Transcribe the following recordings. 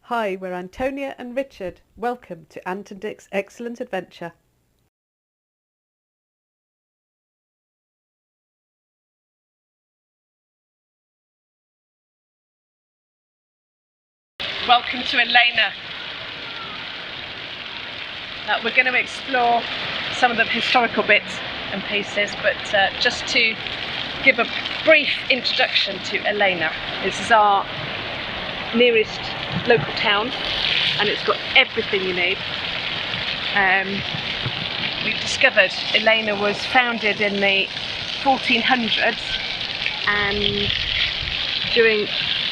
Hi, we're Antonia and Richard. Welcome to Ant and Dick's Excellent Adventure. Welcome to ELENA. We're going to explore some of the historical bits and pieces, but just to give a brief introduction to ELENA. This is our nearest local town and it's got everything you need. We've discovered ELENA was founded in the 1400s and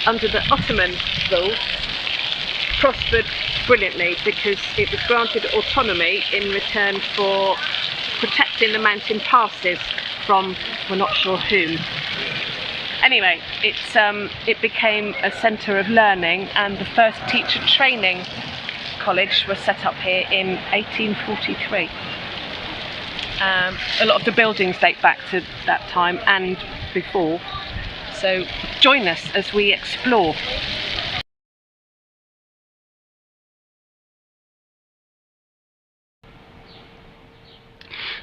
under the Ottoman rule prospered brilliantly because it was granted autonomy in return for protecting the mountain passes from we're not sure whom. Anyway, it became a centre of learning and the first teacher training college was set up here in 1843. A lot of the buildings date back to that time and before, so join us as we explore.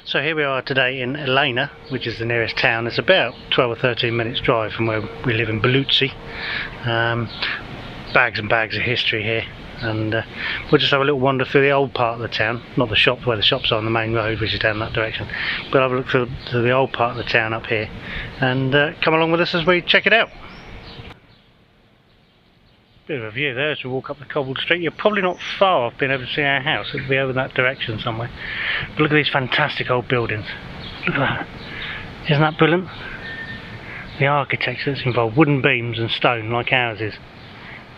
So here we are today in ELENA, which is the nearest town. It's about 12 or 13 minutes drive from where we live in Bulgaria. Bags and bags of history here, and we'll just have a little wander through the old part of the town, not the shops where the shops are on the main road, which is down that direction, but have a look through the old part of the town up here and come along with us as we check it out. Bit of a view there as we walk up the cobbled street. You're probably not far off being able to see our house. It'll be over that direction somewhere. But look at these fantastic old buildings. Look at that. Isn't that brilliant? The architecture that's involved. Wooden beams and stone like ours is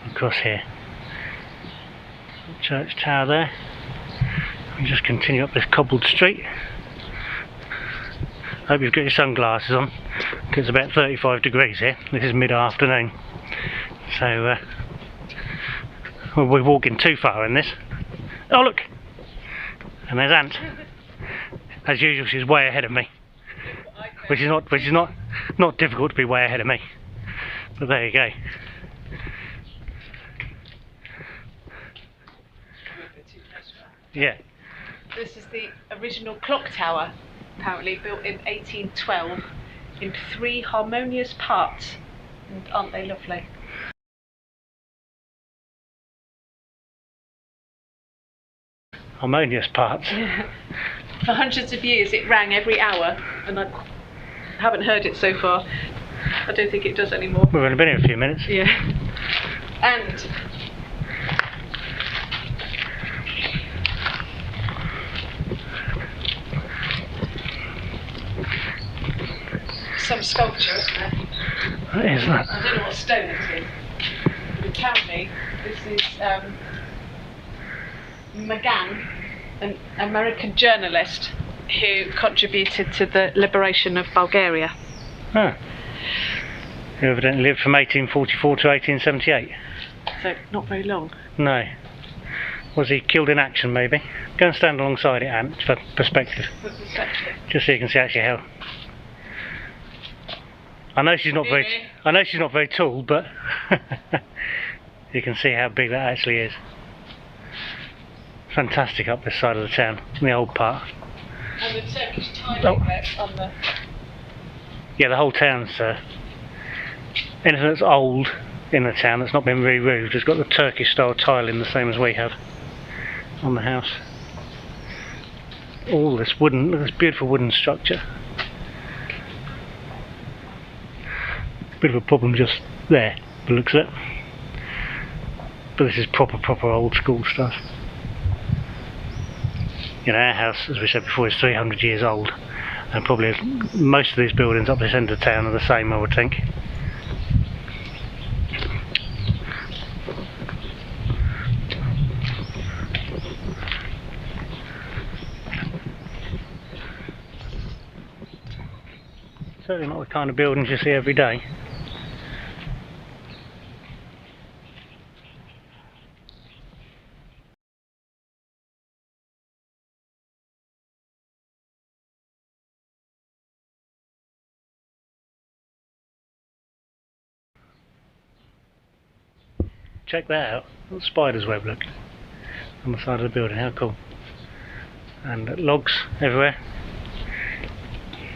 across here. Church tower there. We just continue up this cobbled street. Hope you've got your sunglasses on because it's about 35 degrees here. This is mid-afternoon. So we're walking too far in this. Oh look! And there's Ant. As usual, she's way ahead of me. Which is not difficult to be way ahead of me. But there you go. Yeah. This is the original clock tower, apparently built in 1812 in 3 harmonious parts. And aren't they lovely? Harmonious parts. Yeah. For hundreds of years it rang every hour and I haven't heard it so far. I don't think it does anymore. We've only been here a few minutes. Yeah. And some sculpture, isn't it? What is that? I don't know what stone it is. But apparently this is McGann, an American journalist who contributed to the liberation of Bulgaria. Huh. Who evidently lived from 1844 to 1878. So not very long. No. Was he killed in action maybe? Go and stand alongside it, Ant, for perspective. For perspective. Just so you can see actually how. I know she's not very tall, but you can see how big that actually is. Fantastic up this side of the town, in the old part. And the Turkish tiling there on the... Yeah, the whole town's anything that's old in the town that's not been re-roofed has got the Turkish style tiling the same as we have on the house. All this wooden, look at this beautiful wooden structure. Bit of a problem just there, by the looks of it. But this is proper old school stuff. You know, our house, as we said before, is 300 years old, and probably most of these buildings up this end of town are the same, I would think. Certainly not the kind of buildings you see every day. check that out. What spider's web, look. On the side of the building, how cool. And logs everywhere.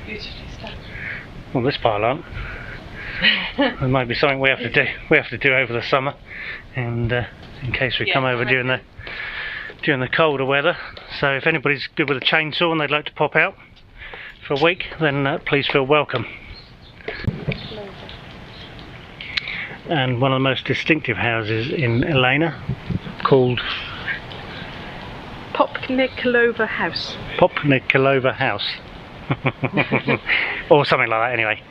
Beautifully stuff. Well, this pile aren't. There might be something we have to do. We have to do over the summer, and in case we come over during the colder weather. So if anybody's good with a chainsaw and they'd like to pop out for a week, then please feel welcome. And one of the most distinctive houses in ELENA, called Popnikolova House. Popnikolova House. Or something like that anyway,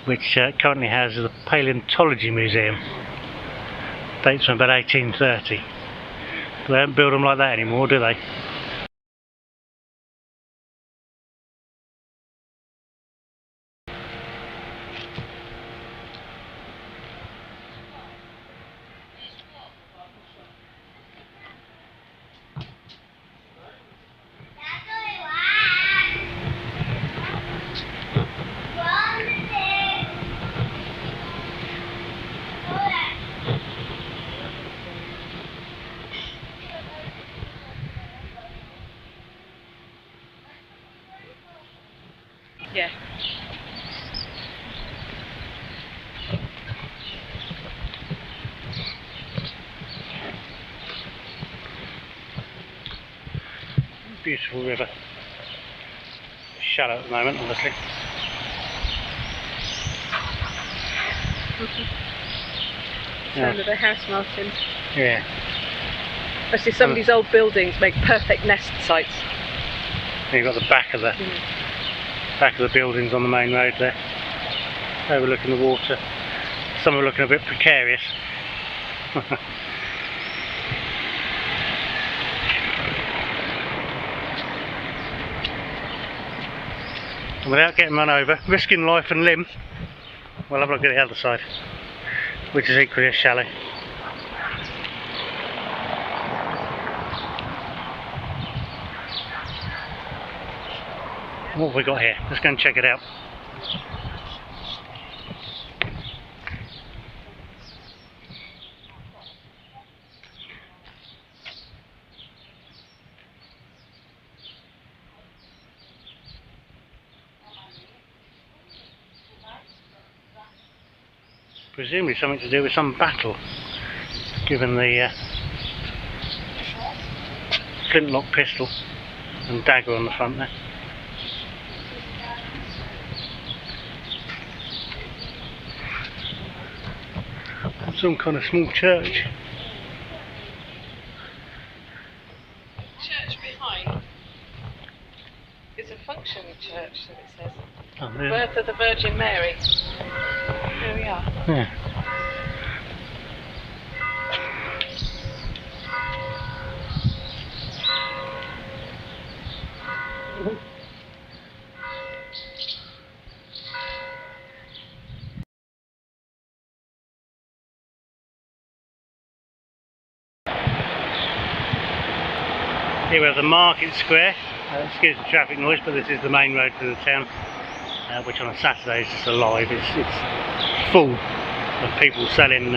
which currently houses the Paleontology Museum. Dates from about 1830. They don't build them like that anymore, do they? Yeah. Beautiful river. Shallow at the moment, obviously. Sound of the house, Martin. Yeah. Actually, some of these old buildings make perfect nest sites. And you've got the back of the buildings on the main road there, overlooking the water. Some are looking a bit precarious. And without getting run over, risking life and limb, we'll have a look at the other side, which is equally as shallow. What have we got here? Let's go and check it out. Presumably something to do with some battle, given the flintlock pistol and dagger on the front there. Some kind of small church. Church behind is a functioning church, that it says. Oh, really? Birth of the Virgin Mary. Here we are. Yeah. Here we have the market square. Excuse the traffic noise, but this is the main road to the town, which on a Saturday is just alive. It's full of people selling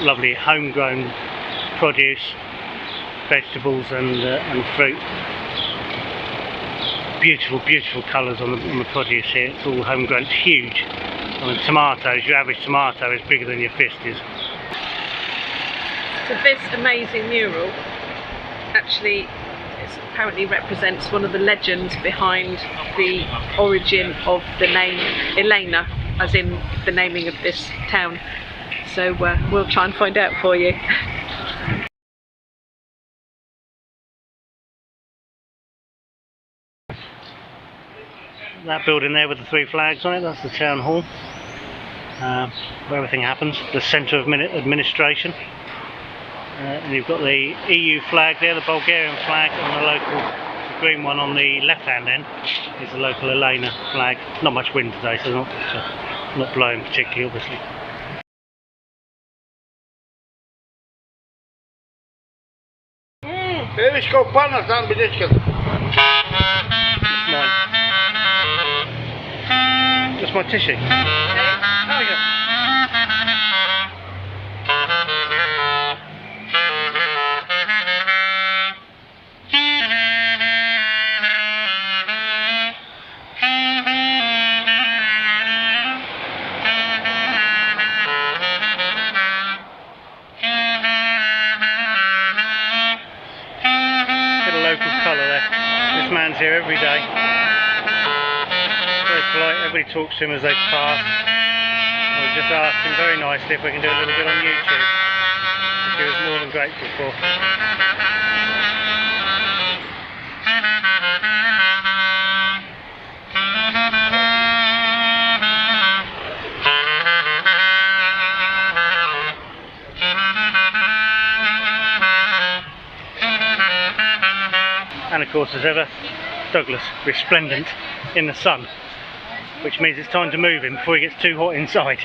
lovely homegrown produce, vegetables and fruit. Beautiful, beautiful colours on the produce here. It's all homegrown. It's huge. I mean, tomatoes, your average tomato is bigger than your fist is. So this amazing mural actually apparently represents one of the legends behind the origin of the name ELENA, as in the naming of this town. So we'll try and find out for you. That building there with the 3 flags on it, that's the town hall, where everything happens, the centre of administration. And you've got the EU flag there, the Bulgarian flag, and the local green one on the left hand end is the local ELENA flag. Not much wind today, so not blowing particularly, obviously. That's my tissue. Oh, yeah. comes here every day. Very polite, everybody talks to him as they pass. We've just asked him very nicely if we can do a little bit on YouTube, which he was more than grateful for. And of course, as ever, Douglas, resplendent in the sun, which means it's time to move him before he gets too hot inside.